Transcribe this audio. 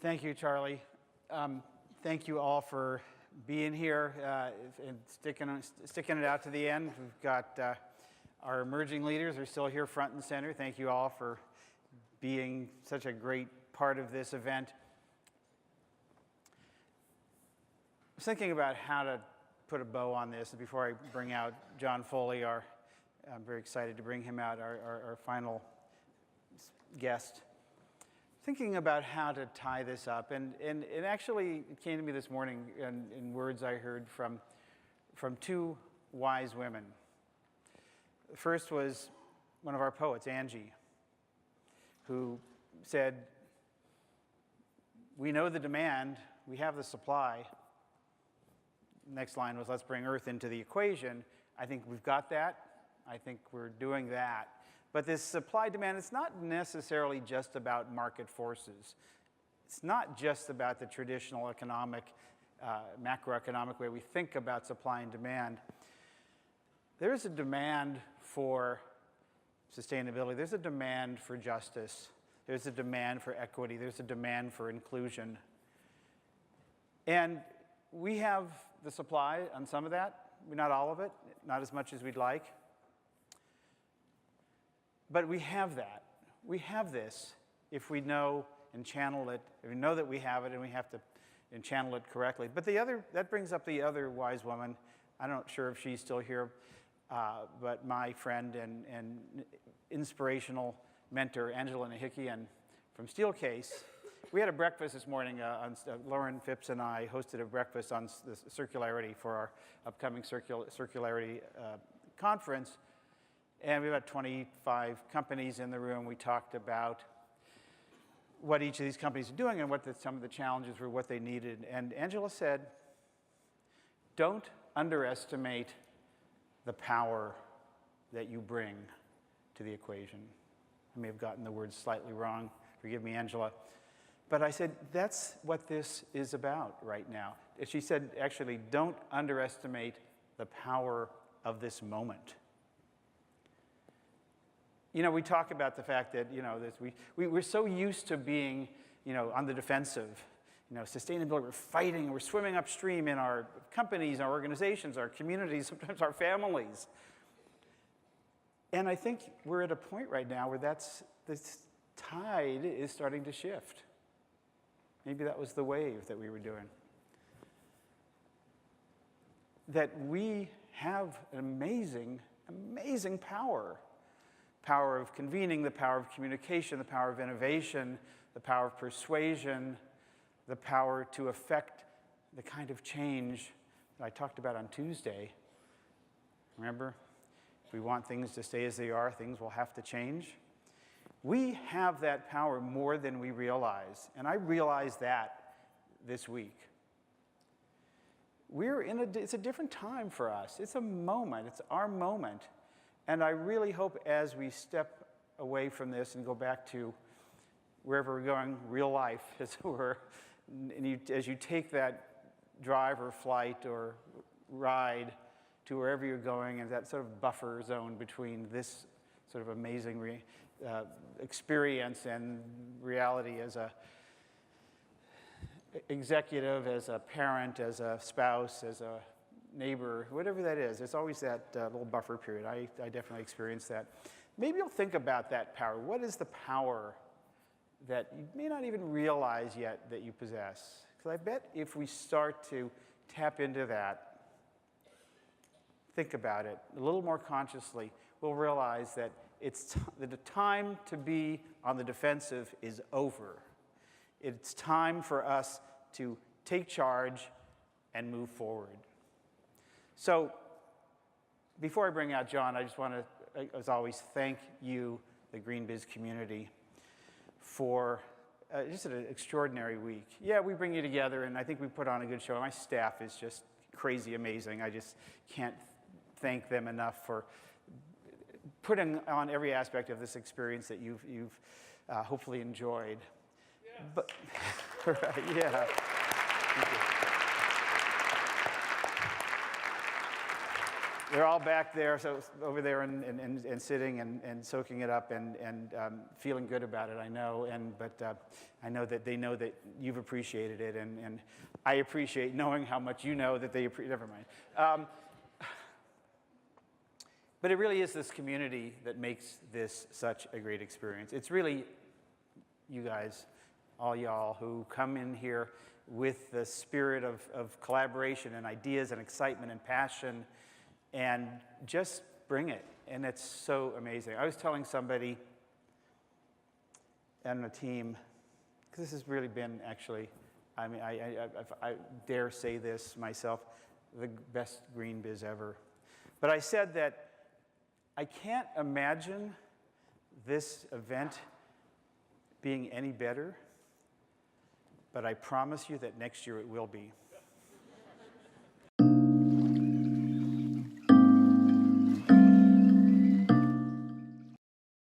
Thank you, Charlie. Thank you all for being here and sticking it out to the end. We've got our emerging leaders are still here front and center. Thank you all for being such a great part of this event. I was thinking about how to put a bow on this before I bring out John Foley. I'm very excited to bring him out, our final guest. Thinking about how to tie this up, and it actually came to me this morning in words I heard from two wise women. The first was one of our poets, Angie, who said, "We know the demand, we have the supply." Next line was, "Let's bring Earth into the equation." I think we've got that. I think we're doing that. But this supply-demand, it's not necessarily just about market forces. It's not just about the traditional economic, macroeconomic way we think about supply and demand. There is a demand for sustainability. There's a demand for justice. There's a demand for equity. There's a demand for inclusion. And we have the supply on some of that, not all of it, not as much as we'd like. But we have that. We have this if we know and channel it, if we know that we have it and we have to channel it correctly. But that brings up the other wise woman. I'm not sure if she's still here, but my friend and inspirational mentor, Angela Nahikian from Steelcase. We had a breakfast this morning. Lauren Phipps and I hosted a breakfast on the circularity for our upcoming circularity conference. And we had 25 companies in the room. We talked about what each of these companies are doing and what some of the challenges were, what they needed. And Angela said, don't underestimate the power that you bring to the equation. I may have gotten the words slightly wrong. Forgive me, Angela. But I said, that's what this is about right now. She said, actually, don't underestimate the power of this moment. You know, we talk about the fact that, you know, we're so used to being, you know, on the defensive. You know, sustainability, we're fighting, we're swimming upstream in our companies, our organizations, our communities, sometimes our families. And I think we're at a point right now where this tide is starting to shift. Maybe that was the wave that we were doing. That we have an amazing, amazing power. Power of convening, the power of communication, the power of innovation, the power of persuasion, the power to affect the kind of change that I talked about on Tuesday. Remember? If we want things to stay as they are, things will have to change. We have that power more than we realize, and I realized that this week. It's a different time for us. It's a moment. It's our moment. And I really hope as we step away from this and go back to wherever we're going, real life, as it were, and as you take that drive or flight or ride to wherever you're going, and that sort of buffer zone between this sort of amazing experience and reality as a executive, as a parent, as a spouse, as a neighbor, whatever that is, there's always that little buffer period. I definitely experienced that. Maybe you'll think about that power. What is the power that you may not even realize yet that you possess? Because I bet if we start to tap into that, think about it a little more consciously, we'll realize that the time to be on the defensive is over. It's time for us to take charge and move forward. So, before I bring out John, I just want to, as always, thank you, the GreenBiz community, for just an extraordinary week. Yeah, we bring you together, and I think we put on a good show. My staff is just crazy amazing. I just can't thank them enough for putting on every aspect of this experience that you've hopefully enjoyed. Yes. But, right, yeah. Thank you. They're all back there, so over there and sitting and soaking it up and feeling good about it, I know. But I know that they know that you've appreciated it, and I appreciate knowing how much you know that they appreciate. Never mind. But it really is this community that makes this such a great experience. It's really you guys, all y'all, who come in here with the spirit of collaboration and ideas and excitement and passion, and just bring it. And it's so amazing. I was telling somebody on the team, because this has really been actually, I mean, I dare say this myself, the best GreenBiz ever. But I said that I can't imagine this event being any better, but I promise you that next year it will be.